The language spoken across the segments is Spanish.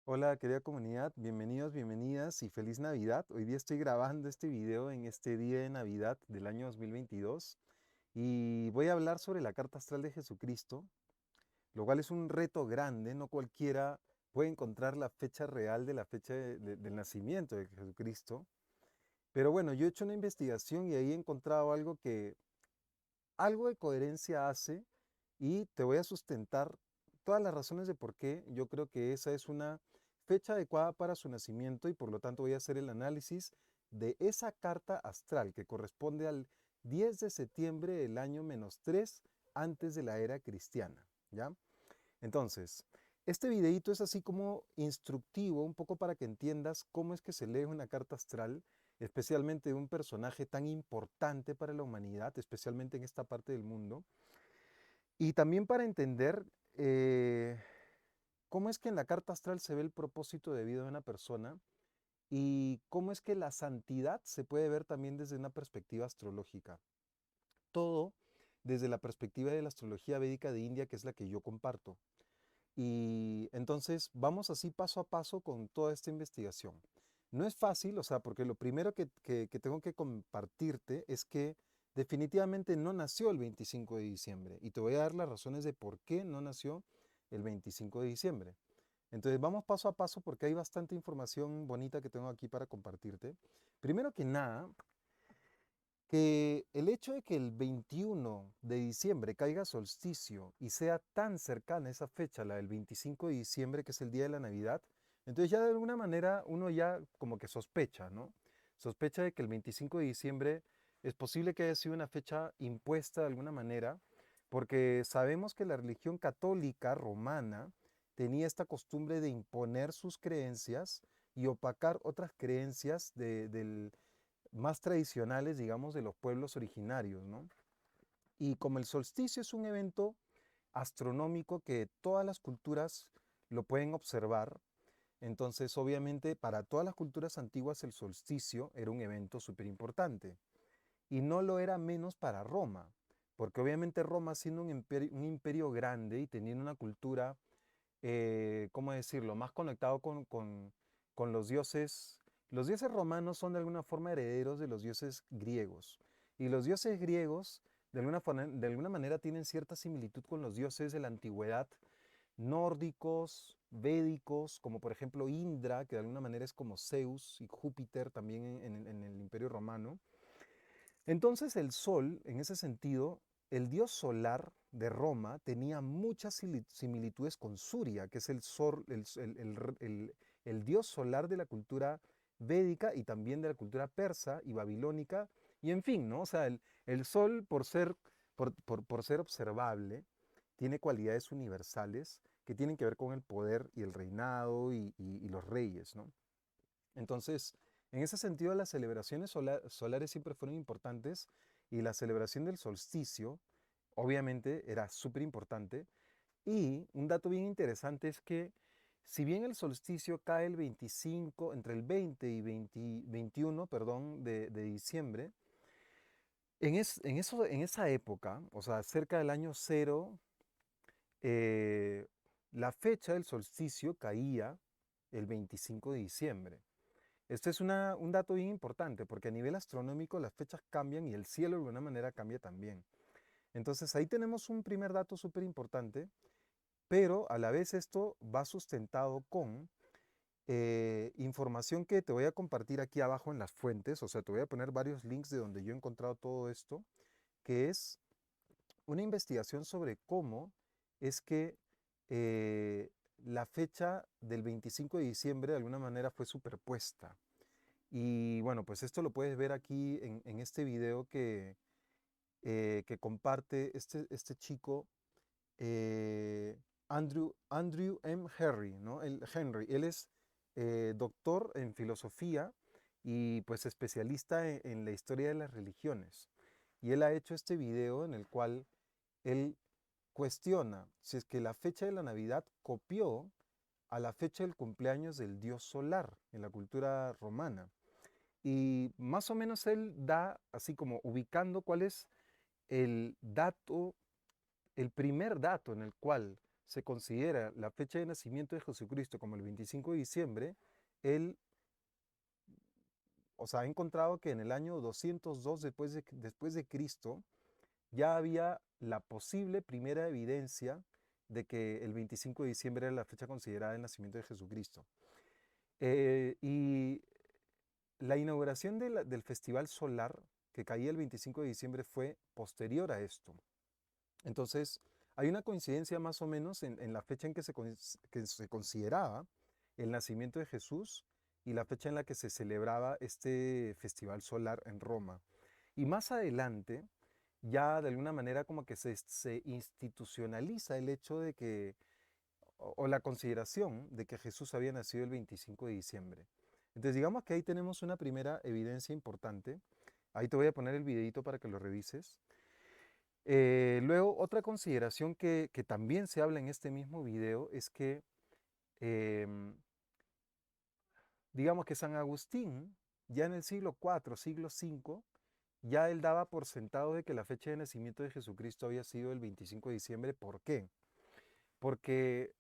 Hola, querida comunidad, bienvenidos, bienvenidas y feliz Navidad. Hoy día estoy grabando este video en este día de Navidad del año 2022 y voy a hablar sobre la carta astral de Jesucristo, lo cual es un reto grande. No cualquiera puede encontrar la fecha real de la fecha del nacimiento de Jesucristo. Pero bueno, yo he hecho una investigación y ahí he encontrado algo de coherencia hace, y te voy a sustentar todas las razones de por qué yo creo que esa es una fecha adecuada para su nacimiento, y por lo tanto voy a hacer el análisis de esa carta astral que corresponde al 10 de septiembre del año -3 antes de la era cristiana, ¿ya? Entonces, este videito es así como instructivo, un poco para que entiendas cómo es que se lee una carta astral, especialmente de un personaje tan importante para la humanidad, especialmente en esta parte del mundo. Y también para entender cómo es que en la carta astral se ve el propósito de vida de una persona, y cómo es que la santidad se puede ver también desde una perspectiva astrológica. Todo desde la perspectiva de la astrología védica de India, que es la que yo comparto. Y entonces vamos así paso a paso con toda esta investigación. No es fácil, o sea, porque lo primero que tengo que compartirte es que definitivamente no nació el 25 de diciembre. Y te voy a dar las razones de por qué no nació el 25 de diciembre. Entonces vamos paso a paso porque hay bastante información bonita que tengo aquí para compartirte. Primero que nada, que el hecho de que el 21 de diciembre caiga solsticio y sea tan cercana esa fecha, la del 25 de diciembre, que es el día de la Navidad, entonces ya de alguna manera uno ya como que sospecha, ¿no? Sospecha de que el 25 de diciembre es posible que haya sido una fecha impuesta de alguna manera, porque sabemos que la religión católica romana tenía esta costumbre de imponer sus creencias y opacar otras creencias del más tradicionales, digamos, de los pueblos originarios, ¿no? Y como el solsticio es un evento astronómico que todas las culturas lo pueden observar, entonces obviamente para todas las culturas antiguas el solsticio era un evento súper importante. Y no lo era menos para Roma, porque obviamente Roma, siendo un imperio grande y teniendo una cultura, ¿cómo decirlo?, más conectado con los dioses romanos son de alguna forma herederos de los dioses griegos. Y los dioses griegos, de alguna manera, tienen cierta similitud con los dioses de la antigüedad, nórdicos, védicos, como por ejemplo Indra, que de alguna manera es como Zeus, y Júpiter también en el imperio romano. Entonces el Sol, en ese sentido, el dios solar de Roma tenía muchas similitudes con Surya, que es el dios solar de la cultura védica y también de la cultura persa y babilónica. Y en fin, ¿no? O sea, el Sol, por ser observable, tiene cualidades universales que tienen que ver con el poder y el reinado y los reyes, ¿no? Entonces, en ese sentido, las celebraciones solares siempre fueron importantes, y la celebración del solsticio, obviamente, era súper importante. Y un dato bien interesante es que, si bien el solsticio cae el 25, entre el 20 y 21, perdón, de diciembre, en esa época, o sea, cerca del año cero, eh, la fecha del solsticio caía el 25 de diciembre. Este es un dato bien importante, porque a nivel astronómico las fechas cambian y el cielo de alguna manera cambia también. Entonces ahí tenemos un primer dato súper importante, pero a la vez esto va sustentado con información que te voy a compartir aquí abajo en las fuentes. O sea, te voy a poner varios links de donde yo he encontrado todo esto, que es una investigación sobre cómo es que la fecha del 25 de diciembre de alguna manera fue superpuesta. Y bueno, pues esto lo puedes ver aquí en este video que comparte este chico, Andrew M. Henry, ¿no? Él es doctor en filosofía y pues especialista en la historia de las religiones. Y él ha hecho este video en el cual él cuestiona si es que la fecha de la Navidad copió a la fecha del cumpleaños del dios solar en la cultura romana. Y más o menos él da, así como ubicando cuál es el dato, el primer dato en el cual se considera la fecha de nacimiento de Jesucristo como el 25 de diciembre, él, o sea, ha encontrado que en el año 202 después de Cristo ya había la posible primera evidencia de que el 25 de diciembre era la fecha considerada del nacimiento de Jesucristo. Y la inauguración del Festival Solar, que caía el 25 de diciembre, fue posterior a esto. Entonces, hay una coincidencia más o menos en la fecha en que se consideraba el nacimiento de Jesús y la fecha en la que se celebraba este Festival Solar en Roma. Y más adelante, ya de alguna manera como que se institucionaliza el hecho de que, o la consideración de que Jesús había nacido el 25 de diciembre. Entonces digamos que ahí tenemos una primera evidencia importante. Ahí te voy a poner el videito para que lo revises. Luego, otra consideración que también se habla en este mismo video es que, em, digamos que San Agustín, ya en el siglo IV, siglo V, ya él daba por sentado de que la fecha de nacimiento de Jesucristo había sido el 25 de diciembre. ¿Por qué? Porque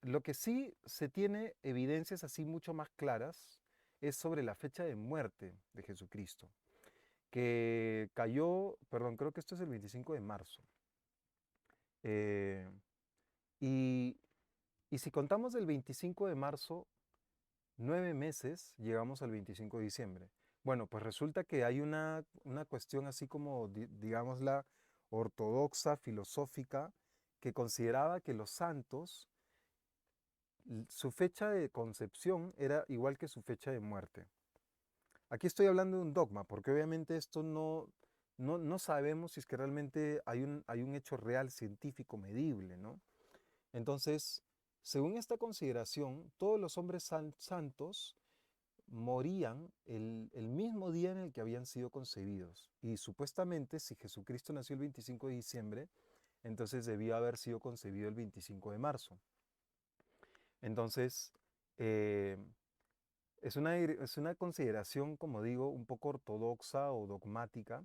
lo que sí se tiene evidencias así mucho más claras es sobre la fecha de muerte de Jesucristo, que cayó, perdón, creo que esto es el 25 de marzo. Eh, y, y si contamos del 25 de marzo, 9 meses, llegamos al 25 de diciembre. Bueno, pues resulta que hay una cuestión así como, digámosla, ortodoxa, filosófica, que consideraba que los santos, su fecha de concepción era igual que su fecha de muerte. Aquí estoy hablando de un dogma, porque obviamente esto no sabemos si es que realmente hay un hecho real científico medible, ¿no? Entonces, según esta consideración, todos los hombres santos morían el mismo día en el que habían sido concebidos. Y supuestamente, si Jesucristo nació el 25 de diciembre, entonces debió haber sido concebido el 25 de marzo. Entonces, eh, es una consideración, como digo, un poco ortodoxa o dogmática,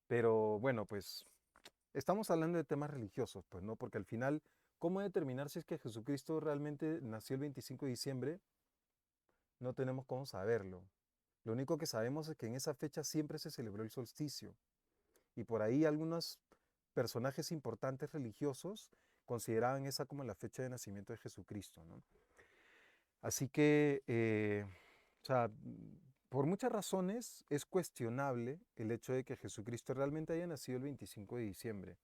pero bueno, pues estamos hablando de temas religiosos, pues, ¿no? Porque al final, ¿cómo determinar si es que Jesucristo realmente nació el 25 de diciembre? No tenemos cómo saberlo. Lo único que sabemos es que en esa fecha siempre se celebró el solsticio. Y por ahí algunos personajes importantes religiosos consideraban esa como la fecha de nacimiento de Jesucristo, ¿no? Así que, o sea, por muchas razones es cuestionable el hecho de que Jesucristo realmente haya nacido el 25 de diciembre.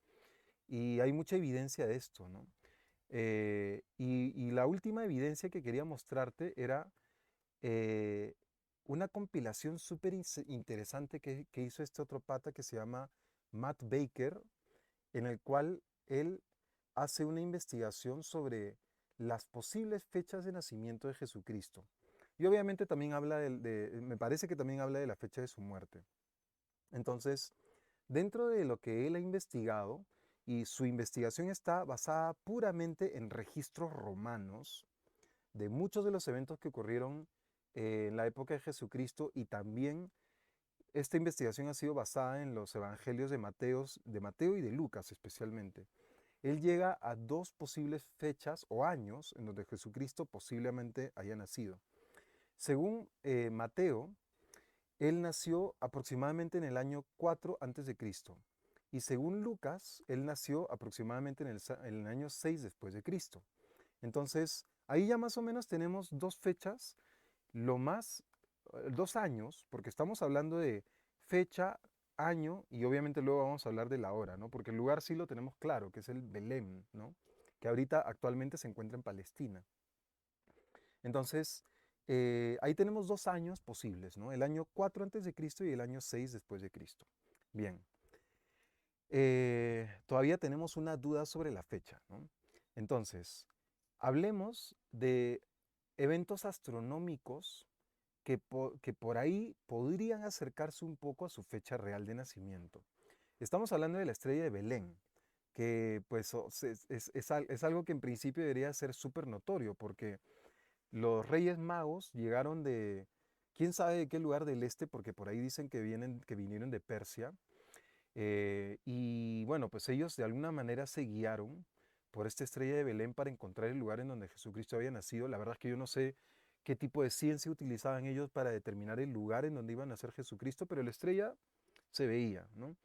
Y hay mucha evidencia de esto, ¿no? Y la última evidencia que quería mostrarte era eh, una compilación súper interesante que hizo este otro pata que se llama Matt Baker, en el cual él hace una investigación sobre las posibles fechas de nacimiento de Jesucristo. Y obviamente también habla me parece que también habla de la fecha de su muerte. Entonces, dentro de lo que él ha investigado, y su investigación está basada puramente en registros romanos de muchos de los eventos que ocurrieron en la época de Jesucristo, y también esta investigación ha sido basada en los evangelios de Mateo y de Lucas especialmente. Él llega a dos posibles fechas o años en donde Jesucristo posiblemente haya nacido. Según Mateo, él nació aproximadamente en el año 4 antes de Cristo. Y según Lucas, él nació aproximadamente en el año 6 después de Cristo. Entonces, ahí ya más o menos tenemos dos fechas, lo más, 2 años, porque estamos hablando de fecha, año, y obviamente luego vamos a hablar de la hora, ¿no? Porque el lugar sí lo tenemos claro, que es el Belén, ¿no? Que ahorita actualmente se encuentra en Palestina. Entonces, ahí tenemos 2 años posibles, ¿no? El año 4 antes de Cristo y el año 6 después de Cristo. Bien, todavía tenemos una duda sobre la fecha, ¿no? Entonces, hablemos de eventos astronómicos que por ahí podrían acercarse un poco a su fecha real de nacimiento. Estamos hablando de la estrella de Belén, que pues es algo que en principio debería ser súper notorio, porque los Reyes Magos llegaron de, quién sabe de qué lugar del este, porque por ahí dicen que vinieron de Persia, y bueno, pues ellos de alguna manera se guiaron por esta estrella de Belén para encontrar el lugar en donde Jesucristo había nacido. La verdad es que yo no sé qué tipo de ciencia utilizaban ellos para determinar el lugar en donde iba a nacer Jesucristo, pero la estrella se veía, ¿no?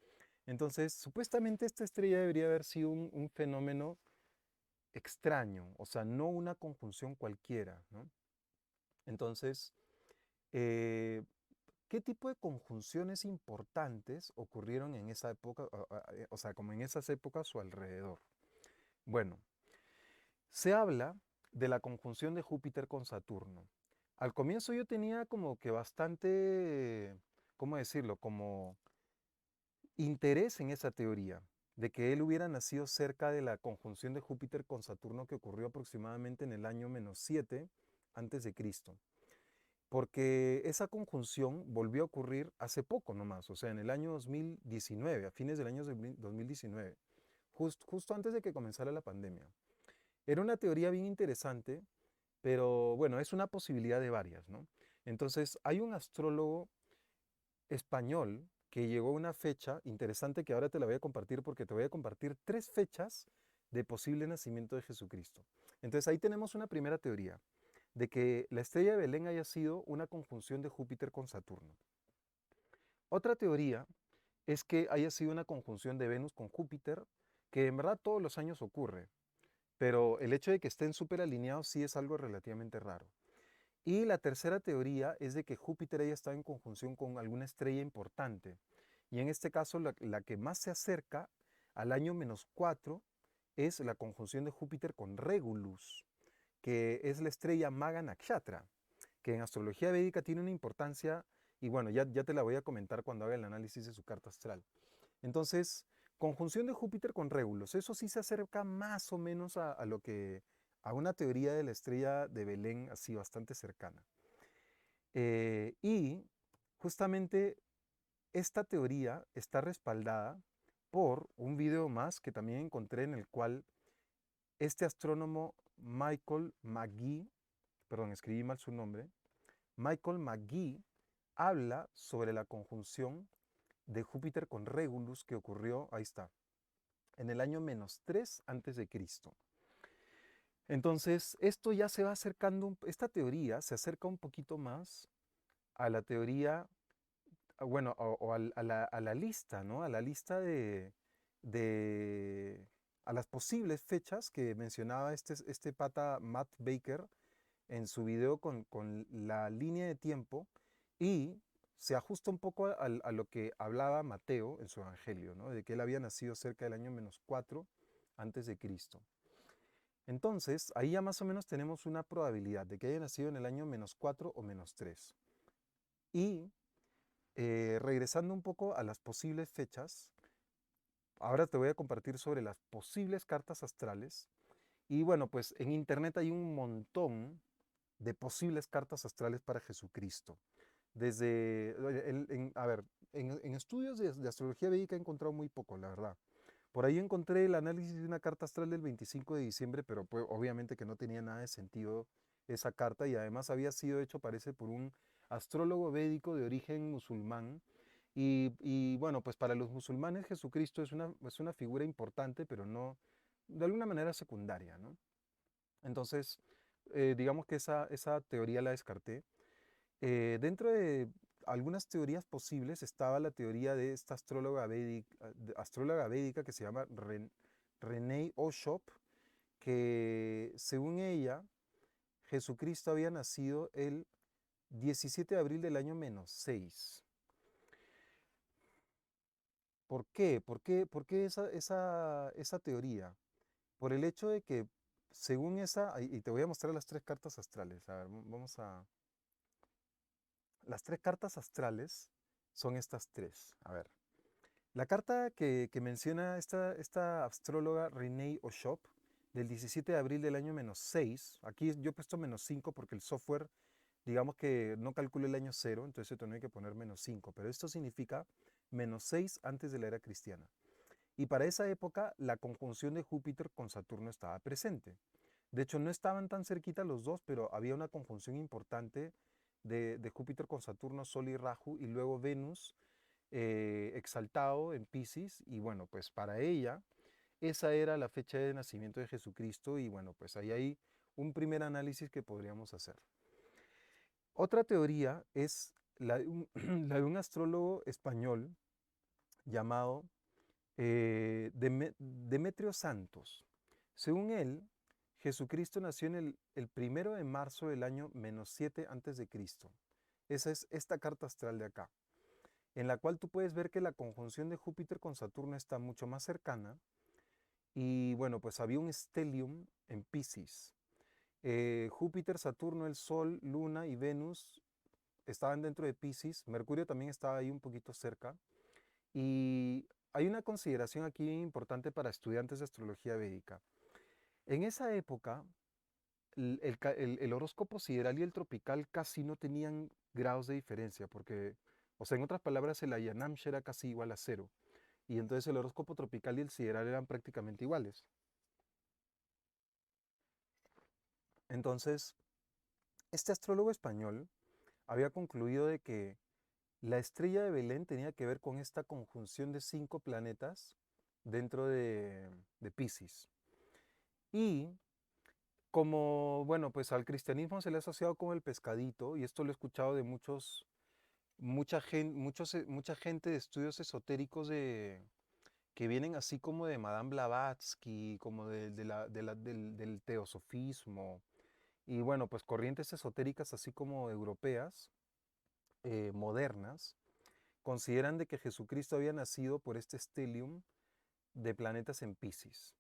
Entonces, supuestamente esta estrella debería haber sido un fenómeno extraño, o sea, no una conjunción cualquiera, ¿no? Entonces, eh, ¿qué tipo de conjunciones importantes ocurrieron en esa época, o sea, como en esas épocas o alrededor? Bueno, se habla de la conjunción de Júpiter con Saturno. Al comienzo yo tenía como que bastante, ¿cómo decirlo? Como interés en esa teoría, de que él hubiera nacido cerca de la conjunción de Júpiter con Saturno que ocurrió aproximadamente en el año -7 antes de Cristo. Porque esa conjunción volvió a ocurrir hace poco nomás, o sea, en el año 2019, a fines del año 2019, justo antes de que comenzara la pandemia. Era una teoría bien interesante, pero bueno, es una posibilidad de varias, ¿no? Entonces, hay un astrólogo español que llegó a una fecha interesante que ahora te la voy a compartir porque te voy a compartir 3 fechas de posible nacimiento de Jesucristo. Entonces, ahí tenemos una primera teoría de que la estrella de Belén haya sido una conjunción de Júpiter con Saturno. Otra teoría es que haya sido una conjunción de Venus con Júpiter, que en verdad todos los años ocurre, pero el hecho de que estén súper alineados sí es algo relativamente raro. Y la tercera teoría es de que Júpiter haya estado en conjunción con alguna estrella importante. Y en este caso la que más se acerca al año -4 es la conjunción de Júpiter con Regulus, que es la estrella Maga Nakshatra, que en astrología védica tiene una importancia, y bueno, ya te la voy a comentar cuando haga el análisis de su carta astral. Entonces, conjunción de Júpiter con Regulus, eso sí se acerca más o menos a lo que, a una teoría de la estrella de Belén así bastante cercana. Y justamente esta teoría está respaldada por un video más que también encontré en el cual este astrónomo Michael McGee, perdón, escribí mal su nombre, Michael McGee habla sobre la conjunción de Júpiter con Regulus que ocurrió, ahí está, en el año -3 antes de Cristo. Entonces, esto ya se va acercando, esta teoría se acerca un poquito más a la teoría, bueno, a la lista, ¿no? A la lista de- a las posibles fechas que mencionaba este pata Matt Baker en su video con la línea de tiempo y se ajusta un poco a lo que hablaba Mateo en su evangelio, ¿no? De que él había nacido cerca del año -4 antes de Cristo. Entonces, ahí ya más o menos tenemos una probabilidad de que haya nacido en el año -4 o -3. Y regresando un poco a las posibles fechas, ahora te voy a compartir sobre las posibles cartas astrales. Y bueno, pues en internet hay un montón de posibles cartas astrales para Jesucristo. Desde, a ver, en estudios de astrología védica he encontrado muy poco, la verdad. Por ahí encontré el análisis de una carta astral del 25 de diciembre, pero pues, obviamente que no tenía nada de sentido esa carta y además había sido hecho, parece, por un astrólogo védico de origen musulmán. Y bueno, pues para los musulmanes Jesucristo es una figura importante, pero no, de alguna manera secundaria, ¿no? Entonces, digamos que esa teoría la descarté. Dentro de algunas teorías posibles estaba la teoría de esta astróloga védica que se llama Renee Oshop, que según ella, Jesucristo había nacido el 17 de abril del año -6. ¿Por qué? ¿Por qué esa teoría? Por el hecho de que, según esa, y te voy a mostrar las 3 cartas astrales. A ver, vamos a... Las 3 cartas astrales son estas 3. A ver, la carta que menciona esta astróloga Renee Oshop del 17 de abril del año -6, aquí yo he puesto -5 porque el software, digamos que no calcula el año 0, entonces se tiene que poner -5, pero esto significa -6 antes de la era cristiana. Y para esa época la conjunción de Júpiter con Saturno estaba presente. De hecho, no estaban tan cerquita los dos, pero había una conjunción importante de Júpiter con Saturno, Sol y Rahu, y luego Venus exaltado en Pisces. Y bueno, pues para ella esa era la fecha de nacimiento de Jesucristo y bueno, pues ahí hay un primer análisis que podríamos hacer. Otra teoría es la de un, la de un astrólogo español llamado Demetrio Santos. Según él, Jesucristo nació en el 1 de marzo del año -7 antes de Cristo. Esa es esta carta astral de acá, en la cual tú puedes ver que la conjunción de Júpiter con Saturno está mucho más cercana y bueno, pues había un stellium en Piscis. Júpiter, Saturno, el Sol, Luna y Venus estaban dentro de Piscis, Mercurio también estaba ahí un poquito cerca y hay una consideración aquí importante para estudiantes de astrología védica. En esa época, el horóscopo sideral y el tropical casi no tenían grados de diferencia, porque, o sea, en otras palabras, el Ayanamsha era casi igual a cero, y entonces el horóscopo tropical y el sideral eran prácticamente iguales. Entonces, este astrólogo español había concluido de que la estrella de Belén tenía que ver con esta conjunción de 5 planetas dentro de Piscis. Y como, bueno, pues al cristianismo se le ha asociado como el pescadito, y esto lo he escuchado de mucha gente de estudios esotéricos que vienen así como de Madame Blavatsky, como del teosofismo, y bueno, pues corrientes esotéricas así como europeas, modernas, consideran de que Jesucristo había nacido por este stellium de planetas en Piscis.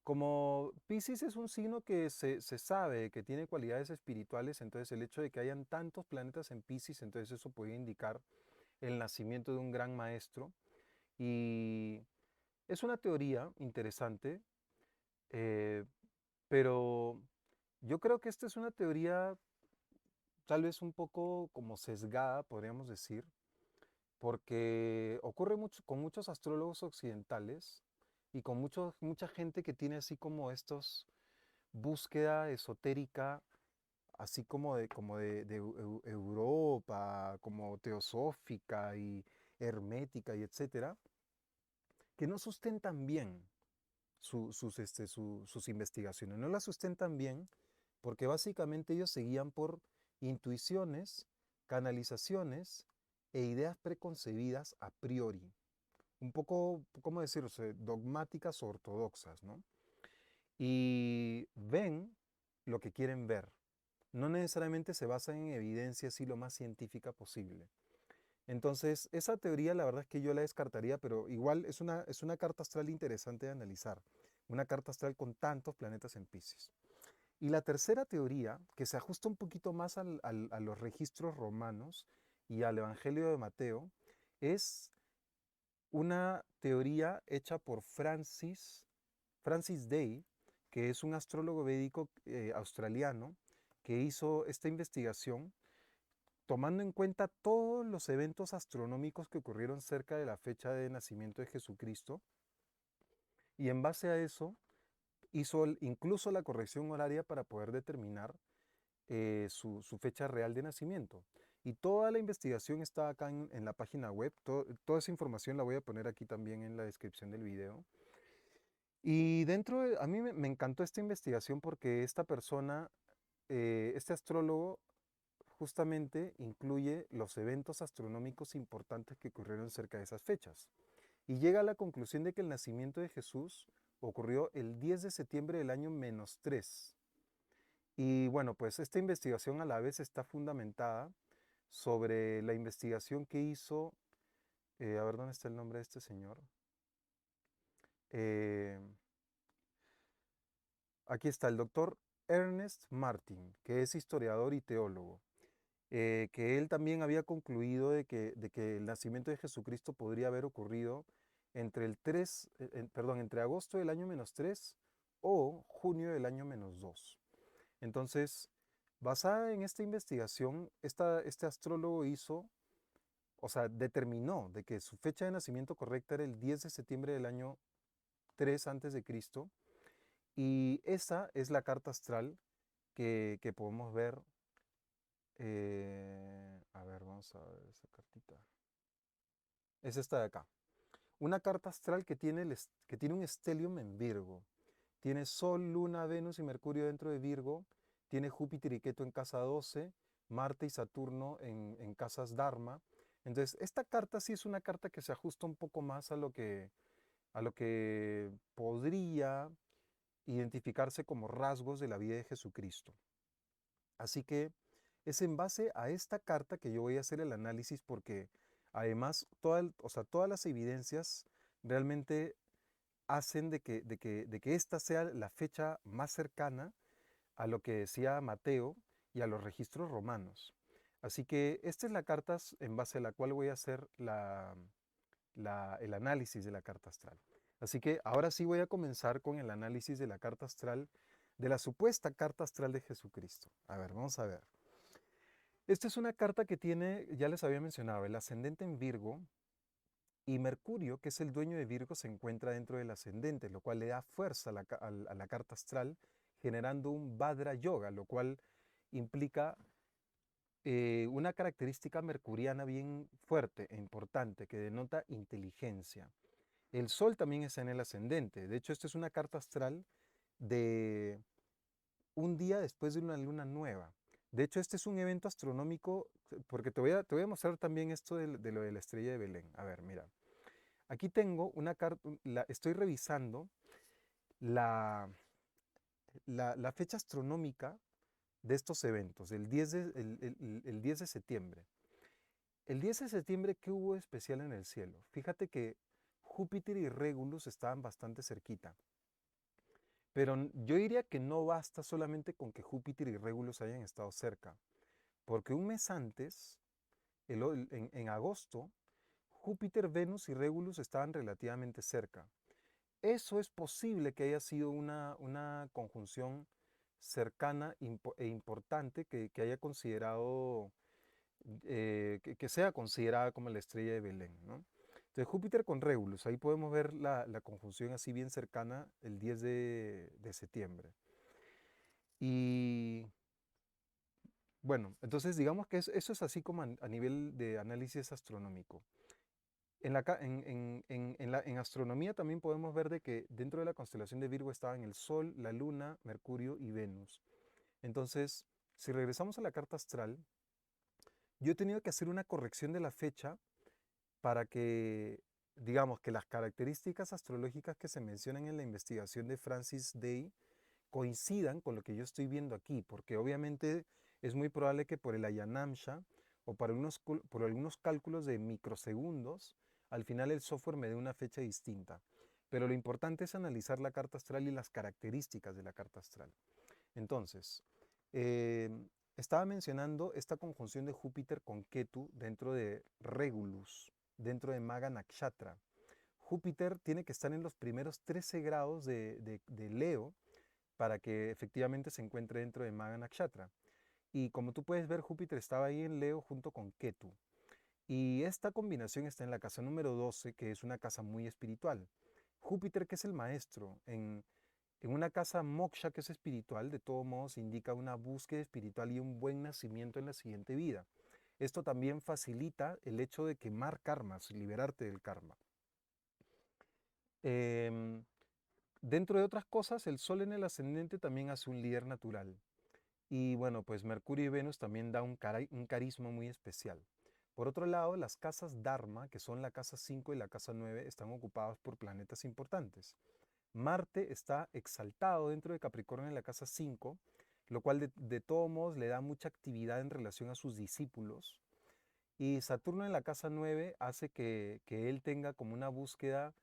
Como Piscis es un signo que se sabe que tiene cualidades espirituales, entonces el hecho de que hayan tantos planetas en Piscis, entonces eso puede indicar el nacimiento de un gran maestro. Y es una teoría interesante, eh, pero yo creo que esta es una teoría tal vez un poco como sesgada, podríamos decir, porque ocurre mucho con muchos astrólogos occidentales y con mucha gente que tiene así como estos búsqueda esotérica, así como de Europa, como teosófica y hermética y etcétera, que no sustentan bien sus investigaciones. No las sustentan bien porque básicamente ellos se guían por intuiciones, canalizaciones e ideas preconcebidas a priori. Un poco, ¿cómo decirlo? Dogmáticas o ortodoxas, ¿no? Y ven lo que quieren ver. No necesariamente se basan en evidencia así lo más científica posible. Entonces, esa teoría la verdad es que yo la descartaría, pero igual es una carta astral interesante de analizar. Una carta astral con tantos planetas en Piscis. Y la tercera teoría, que se ajusta un poquito más a los registros romanos y al Evangelio de Mateo, es una teoría hecha por Francis Day, que es un astrólogo védico australiano, que hizo esta investigación tomando en cuenta todos los eventos astronómicos que ocurrieron cerca de la fecha de nacimiento de Jesucristo, y en base a eso hizo incluso la corrección horaria para poder determinar su fecha real de nacimiento. Y toda la investigación está acá en la página web, toda esa información la voy a poner aquí también en la descripción del video. Y a mí me encantó esta investigación porque esta persona, este astrólogo, justamente incluye los eventos astronómicos importantes que ocurrieron cerca de esas fechas. Y llega a la conclusión de que el nacimiento de Jesús ocurrió el 10 de septiembre del año -3. Y bueno, pues esta investigación a la vez está fundamentada sobre la investigación que hizo, a ver dónde está el nombre de este señor. Eh, Aquí está el doctor Ernest Martin, que es historiador y teólogo, que él también había concluido de que el nacimiento de Jesucristo podría haber ocurrido entre agosto del año -3 o junio del año -2. Entonces, basada en esta investigación, este astrólogo o sea, determinó de que su fecha de nacimiento correcta era el 10 de septiembre del año 3 antes de Cristo, y esa es la carta astral que podemos ver. A ver, vamos a ver esa cartita. Es esta de acá. una carta astral que tiene, que tiene un stellium en Virgo. Tiene Sol, Luna, Venus y Mercurio dentro de Virgo. Tiene Júpiter y Ketu en casa 12, Marte y Saturno en casas Dharma. Entonces, esta carta sí es una carta que se ajusta un poco más a lo que podría identificarse como rasgos de la vida de Jesucristo. Así que es en base a esta carta que yo voy a hacer el análisis porque además o sea, todas las evidencias realmente hacen de que esta sea la fecha más cercana a lo que decía Mateo y a los registros romanos. Así que esta es la carta en base a la cual voy a hacer el análisis de la carta astral. Así que ahora sí voy a comenzar con el análisis de la carta astral, de la supuesta carta astral de Jesucristo. A ver, vamos a ver. Esta es una carta que tiene, ya les había mencionado, el ascendente en Virgo y Mercurio, que es el dueño de Virgo, se encuentra dentro del ascendente, lo cual le da fuerza a la carta astral, generando un Vajra Yoga, lo cual implica una característica mercuriana bien fuerte e importante que denota inteligencia. El Sol también está en el ascendente. De hecho, esta es una carta astral de un día después de una luna nueva. De hecho, este es un evento astronómico, porque te voy a mostrar también esto de lo de la estrella de Belén. A ver, mira. Aquí tengo una carta, estoy revisando la, la fecha astronómica de estos eventos, el 10 de septiembre. El 10 de septiembre, ¿qué hubo de especial en el cielo? Fíjate que Júpiter y Regulus estaban bastante cerquita. Pero yo diría que no basta solamente con que Júpiter y Regulus hayan estado cerca, porque un mes antes, en agosto, Júpiter, Venus y Regulus estaban relativamente cerca. Eso es posible que haya sido una conjunción cercana e importante que haya considerado, que sea considerada como la estrella de Belén, ¿no? Entonces Júpiter con Regulus, ahí podemos ver la conjunción así bien cercana el 10 de septiembre. Y bueno, entonces digamos que eso es así como a nivel de análisis astronómico. En astronomía también podemos ver de que dentro de la constelación de Virgo estaban el Sol, la Luna, Mercurio y Venus. Entonces, si regresamos a la carta astral, yo he tenido que hacer una corrección de la fecha para que, digamos, que las características astrológicas que se mencionan en la investigación de Francis Day coincidan con lo que yo estoy viendo aquí, porque obviamente es muy probable que por el Ayanamsha o por algunos cálculos de microsegundos, al final el software me dé una fecha distinta. Pero lo importante es analizar la carta astral y las características de la carta astral. Entonces, eh, estaba mencionando esta conjunción de Júpiter con Ketu dentro de Regulus, dentro de Maga Nakshatra. Júpiter tiene que estar en los primeros 13 grados de Leo para que efectivamente se encuentre dentro de Maga Nakshatra. Y como tú puedes ver, Júpiter estaba ahí en Leo junto con Ketu. Y esta combinación está en la casa número 12, que es una casa muy espiritual. Júpiter, que es el maestro, en una casa moksha, que es espiritual, de todos modos indica una búsqueda espiritual y un buen nacimiento en la siguiente vida. Esto también facilita el hecho de quemar karmas, liberarte del karma. Em, Dentro de otras cosas, el Sol en el ascendente también hace un líder natural. Y bueno, pues Mercurio y Venus también da un carisma muy especial. Por otro lado, las casas Dharma, que son la casa 5 y la casa 9, están ocupadas por planetas importantes. Marte está exaltado dentro de Capricornio en la casa 5, lo cual de todos modos le da mucha actividad en relación a sus discípulos. Y Saturno en la casa 9 hace que él tenga como una búsqueda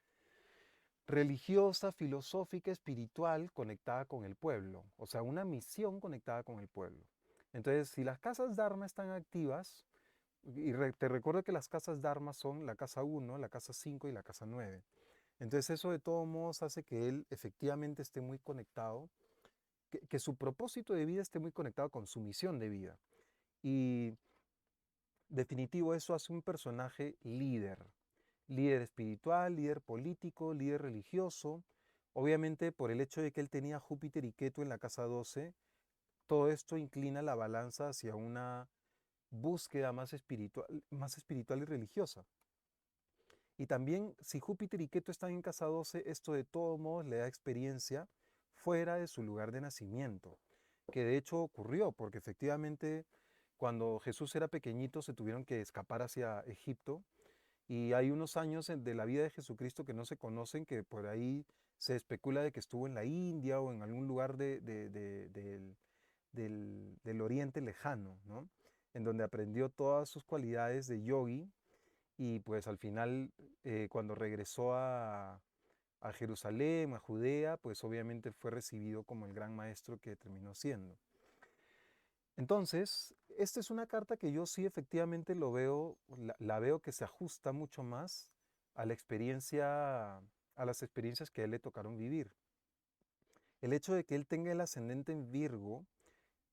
religiosa, filosófica, espiritual conectada con el pueblo, o sea, una misión conectada con el pueblo. Entonces, si las casas Dharma están activas, y te recuerdo que las casas Dharma son la casa 1, la casa 5 y la casa 9. Entonces eso de todos modos hace que él efectivamente esté muy conectado, que su propósito de vida esté muy conectado con su misión de vida. Y definitivo eso hace un personaje líder, líder espiritual, líder político, líder religioso. Obviamente por el hecho de que él tenía Júpiter y Ketu en la casa 12, todo esto inclina la balanza hacia una búsqueda más espiritual y religiosa. Y también, si Júpiter y Ketu están en casa 12, esto de todos modos le da experiencia fuera de su lugar de nacimiento, que de hecho ocurrió, porque efectivamente cuando Jesús era pequeñito se tuvieron que escapar hacia Egipto y hay unos años de la vida de Jesucristo que no se conocen, que por ahí se especula de que estuvo en la India o en algún lugar del Oriente lejano, ¿no? En donde aprendió todas sus cualidades de yogi y pues al final cuando regresó a Jerusalén, a Judea, pues obviamente fue recibido como el gran maestro que terminó siendo. Entonces, esta es una carta que yo sí efectivamente lo veo, la veo que se ajusta mucho más a la experiencia, a las experiencias que a él le tocaron vivir. El hecho de que él tenga el ascendente en Virgo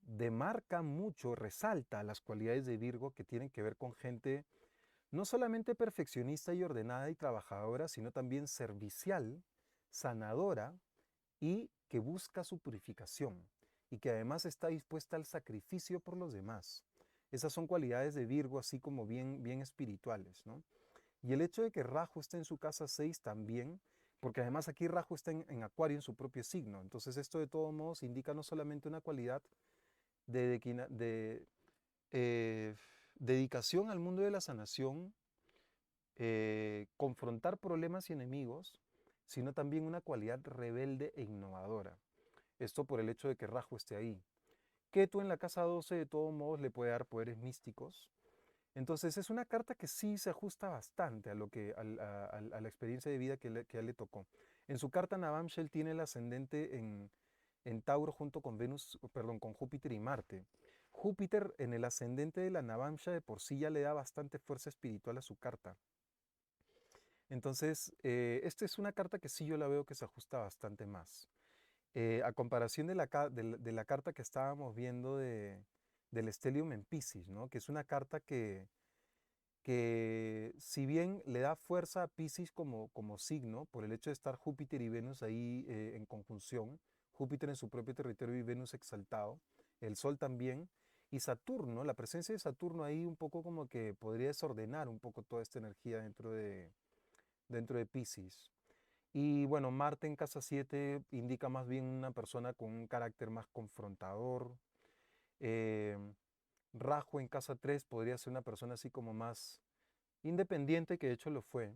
demarca mucho, resalta las cualidades de Virgo que tienen que ver con gente no solamente perfeccionista y ordenada y trabajadora, sino también servicial, sanadora y que busca su purificación y que además está dispuesta al sacrificio por los demás. Esas son cualidades de Virgo así como bien, bien espirituales, ¿no? Y el hecho de que Rahu esté en su casa 6 también, porque además aquí Rahu está en Acuario en su propio signo, entonces esto de todos modos indica no solamente una cualidad de eh, dedicación al mundo de la sanación, confrontar problemas y enemigos, sino también una cualidad rebelde e innovadora. Esto por el hecho de que Rahu esté ahí. Ketu en la casa 12 de todos modos le puede dar poderes místicos. Entonces es una carta que sí se ajusta bastante a, lo que, a la experiencia de vida que a él le tocó. En su carta Navamshel tiene el ascendente en Tauro junto con Venus, perdón, con Júpiter y Marte. Júpiter en el ascendente de la Navamsha de por sí ya le da bastante fuerza espiritual a su carta. Entonces, esta es una carta que sí yo la veo que se ajusta bastante más. A comparación de la carta que estábamos viendo del Stellium en Piscis, ¿no? Que es una carta que si bien le da fuerza a Piscis como signo, por el hecho de estar Júpiter y Venus ahí en conjunción, Júpiter en su propio territorio y Venus exaltado, el Sol también, y Saturno, la presencia de Saturno ahí un poco como que podría desordenar un poco toda esta energía dentro de Piscis. Y bueno, Marte en casa 7 indica más bien una persona con un carácter más confrontador. Eh, Rahu en casa 3 podría ser una persona así como más independiente, que de hecho lo fue,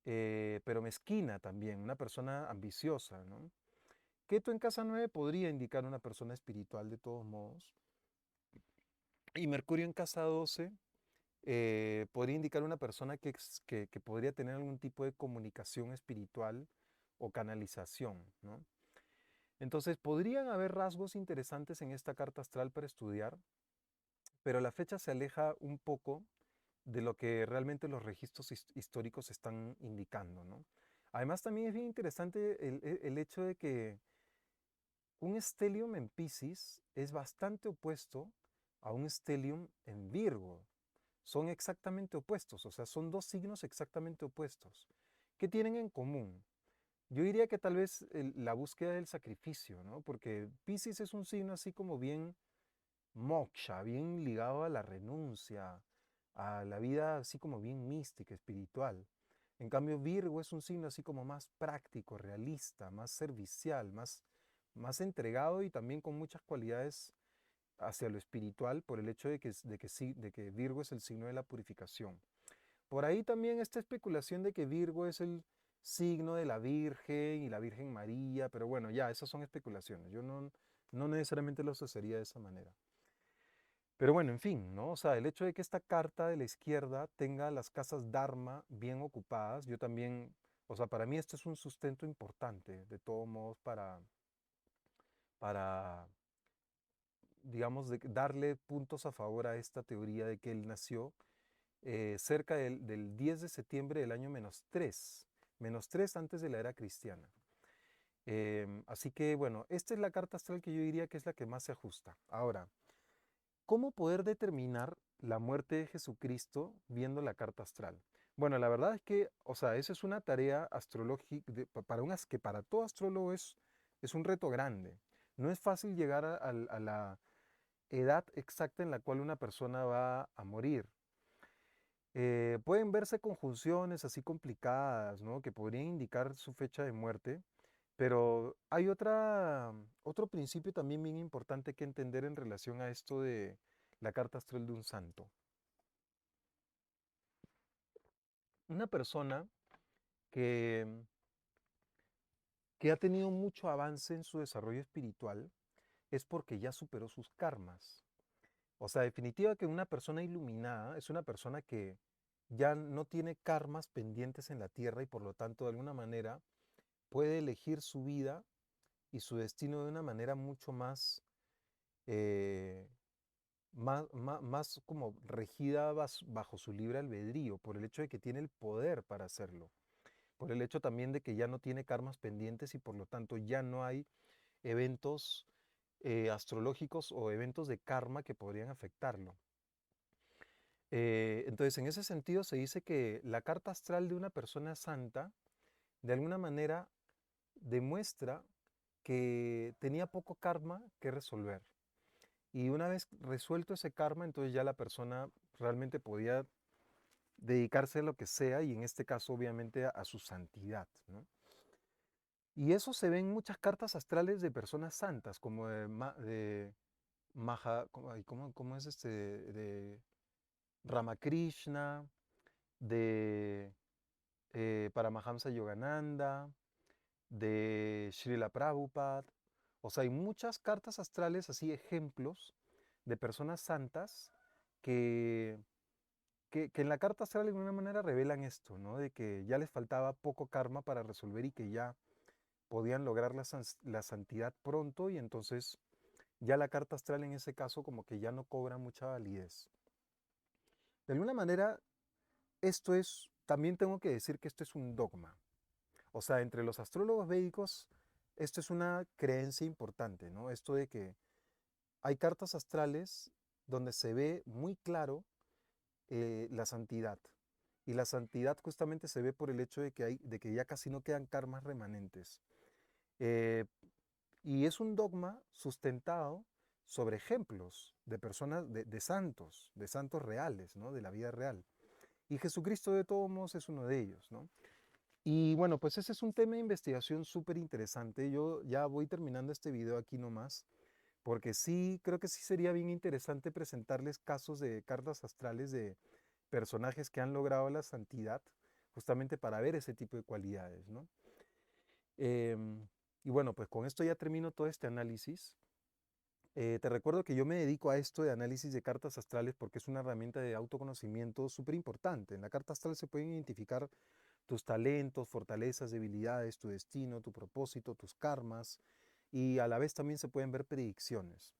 pero mezquina también, una persona ambiciosa, ¿no? Ketu en casa 9 podría indicar una persona espiritual de todos modos. Y Mercurio en casa 12 podría indicar una persona que podría tener algún tipo de comunicación espiritual o canalización, ¿no? Entonces, podrían haber rasgos interesantes en esta carta astral para estudiar, pero la fecha se aleja un poco de lo que realmente los registros históricos están indicando, ¿no? Además, también es bien interesante el hecho de que un stellium en Piscis es bastante opuesto a un stellium en Virgo. Son exactamente opuestos, o sea, son dos signos exactamente opuestos. ¿Qué tienen en común? Yo diría que tal vez la búsqueda del sacrificio, ¿no? Porque Piscis es un signo así como bien moksha, bien ligado a la renuncia, a la vida así como bien mística, espiritual. En cambio, Virgo es un signo así como más práctico, realista, más servicial, más entregado y también con muchas cualidades hacia lo espiritual por el hecho de que Virgo es el signo de la purificación. Por ahí también esta especulación de que Virgo es el signo de la Virgen y la Virgen María, pero bueno, ya, esas son especulaciones. Yo no necesariamente lo asociaría de esa manera. Pero bueno, en fin, ¿no? O sea, el hecho de que esta carta de la izquierda tenga las casas Dharma bien ocupadas, yo también, o sea, para mí esto es un sustento importante, de todos modos, para digamos, darle puntos a favor a esta teoría de que él nació cerca del 10 de septiembre del año menos 3 antes de la era cristiana. Así que bueno, esta es la carta astral que yo diría que es la que más se ajusta. Ahora, ¿cómo poder determinar la muerte de Jesucristo viendo la carta astral? Bueno, la verdad es que, o sea, esa es una tarea astrológica, que para todo astrólogo es un reto grande. No es fácil llegar a la edad exacta en la cual una persona va a morir. Pueden verse conjunciones así complicadas, ¿no? Que podrían indicar su fecha de muerte, pero hay otro principio también bien importante que entender en relación a esto de la carta astral de un santo. Una persona que, que ha tenido mucho avance en su desarrollo espiritual es porque ya superó sus karmas. O sea, definitiva que una persona iluminada es una persona que ya no tiene karmas pendientes en la tierra y por lo tanto de alguna manera puede elegir su vida y su destino de una manera mucho más, eh, más como regida bajo su libre albedrío, por el hecho de que tiene el poder para hacerlo, por el hecho también de que ya no tiene karmas pendientes y por lo tanto ya no hay eventos astrológicos o eventos de karma que podrían afectarlo. Entonces, en ese sentido se dice que la carta astral de una persona santa, de alguna manera, demuestra que tenía poco karma que resolver. Y una vez resuelto ese karma, entonces ya la persona realmente podía dedicarse a lo que sea y en este caso obviamente a su santidad, ¿no? Y eso se ve en muchas cartas astrales de personas santas, como de Maha, ¿cómo es este? De Ramakrishna, de Paramahamsa Yogananda, de Srila Prabhupada. O sea, hay muchas cartas astrales, así ejemplos de personas santas que, que en la carta astral de alguna manera revelan esto, ¿no? De que ya les faltaba poco karma para resolver y que ya podían lograr la santidad pronto y entonces ya la carta astral en ese caso como que ya no cobra mucha validez. De alguna manera, también tengo que decir que esto es un dogma. O sea, entre los astrólogos védicos, esto es una creencia importante, ¿no? Esto de que hay cartas astrales donde se ve muy claro la santidad. Y la santidad justamente se ve por el hecho de que ya casi no quedan karmas remanentes. Eh, y es un dogma sustentado sobre ejemplos de personas, de santos reales, ¿no? De la vida real. Y Jesucristo de todos modos es uno de ellos, ¿no? Y bueno, pues ese es un tema de investigación súper interesante. Yo ya voy terminando este video aquí nomás, porque sí, creo que sí sería bien interesante presentarles casos de cartas astrales de personajes que han logrado la santidad, justamente para ver ese tipo de cualidades, ¿no? Em, y bueno, pues con esto ya termino todo este análisis. Te recuerdo que yo me dedico a esto de análisis de cartas astrales porque es una herramienta de autoconocimiento súper importante. En la carta astral se pueden identificar tus talentos, fortalezas, debilidades, tu destino, tu propósito, tus karmas y a la vez también se pueden ver predicciones.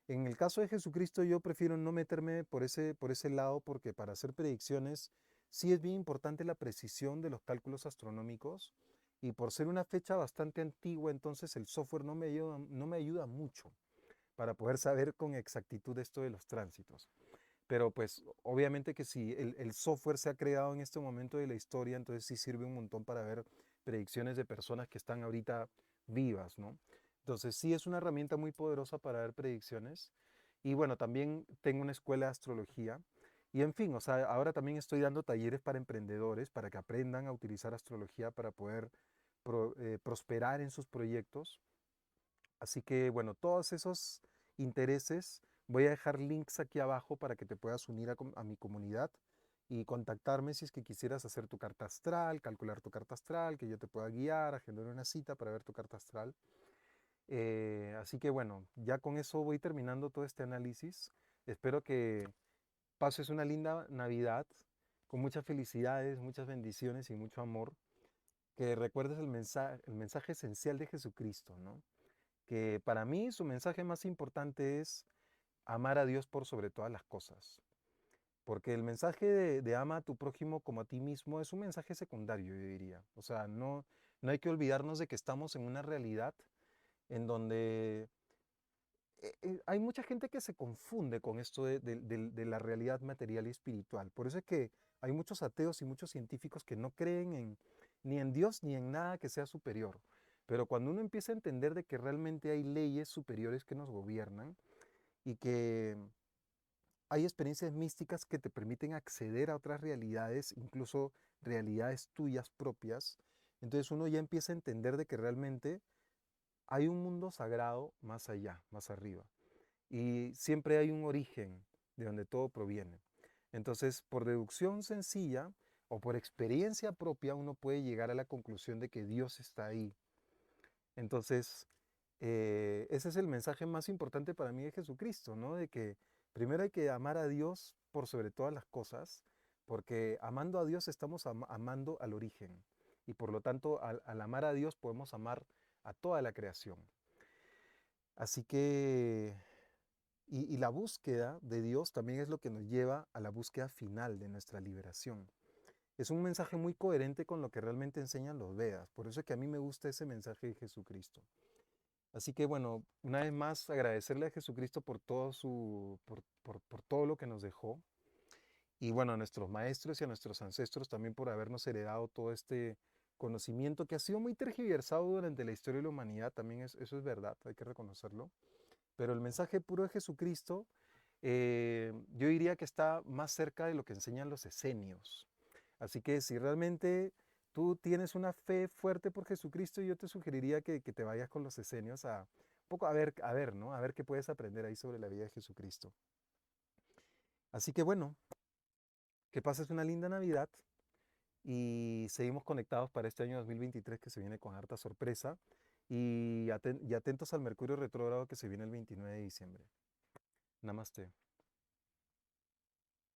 En el caso de Jesucristo yo prefiero no meterme por ese lado porque para hacer predicciones sí es bien importante la precisión de los cálculos astronómicos y por ser una fecha bastante antigua entonces el software no me ayuda mucho para poder saber con exactitud esto de los tránsitos. Pero pues obviamente que si el software se ha creado en este momento de la historia, entonces sí sirve un montón para ver predicciones de personas que están ahorita vivas, ¿no? Entonces sí es una herramienta muy poderosa para ver predicciones. Y bueno, también tengo una escuela de astrología. Y en fin, o sea, ahora también estoy dando talleres para emprendedores para que aprendan a utilizar astrología para poder prosperar en sus proyectos. Así que bueno, todos esos intereses, voy a dejar links aquí abajo para que te puedas unir a mi comunidad y contactarme si es que quisieras hacer tu carta astral, calcular tu carta astral, que yo te pueda guiar, agendar una cita para ver tu carta astral. Así que bueno, ya con eso voy terminando todo este análisis. Espero que pases una linda Navidad con muchas felicidades, muchas bendiciones y mucho amor. Que recuerdes el mensaje esencial de Jesucristo, ¿no? Que para mí su mensaje más importante es amar a Dios por sobre todas las cosas. Porque el mensaje de ama a tu prójimo como a ti mismo es un mensaje secundario, yo diría. O sea, no hay que olvidarnos de que estamos en una realidad en donde hay mucha gente que se confunde con esto de la realidad material y espiritual. Por eso es que hay muchos ateos y muchos científicos que no creen ni en Dios ni en nada que sea superior. Pero cuando uno empieza a entender de que realmente hay leyes superiores que nos gobiernan y que hay experiencias místicas que te permiten acceder a otras realidades, incluso realidades tuyas propias. Entonces uno ya empieza a entender de que realmente hay un mundo sagrado más allá, más arriba. Y siempre hay un origen de donde todo proviene. Entonces, por deducción sencilla o por experiencia propia, uno puede llegar a la conclusión de que Dios está ahí. Entonces, ese es el mensaje más importante para mí de Jesucristo, ¿no? De que primero hay que amar a Dios por sobre todas las cosas, porque amando a Dios estamos amando al origen. Y por lo tanto, al amar a Dios podemos amar a toda la creación. Así que, y la búsqueda de Dios también es lo que nos lleva a la búsqueda final de nuestra liberación. Es un mensaje muy coherente con lo que realmente enseñan los Vedas. Por eso es que a mí me gusta ese mensaje de Jesucristo. Así que bueno, una vez más agradecerle a Jesucristo por todo, por todo lo que nos dejó. Y bueno, a nuestros maestros y a nuestros ancestros también por habernos heredado todo este conocimiento que ha sido muy tergiversado durante la historia de la humanidad. También eso es verdad, hay que reconocerlo. Pero el mensaje puro de Jesucristo, yo diría que está más cerca de lo que enseñan los esenios. Así que si realmente tú tienes una fe fuerte por Jesucristo, yo te sugeriría que te vayas con los esenios a un poco a ver, ¿no? A ver qué puedes aprender ahí sobre la vida de Jesucristo. Así que bueno, que pases una linda Navidad y seguimos conectados para este año 2023 que se viene con harta sorpresa y atentos al Mercurio retrógrado que se viene el 29 de diciembre. Namaste.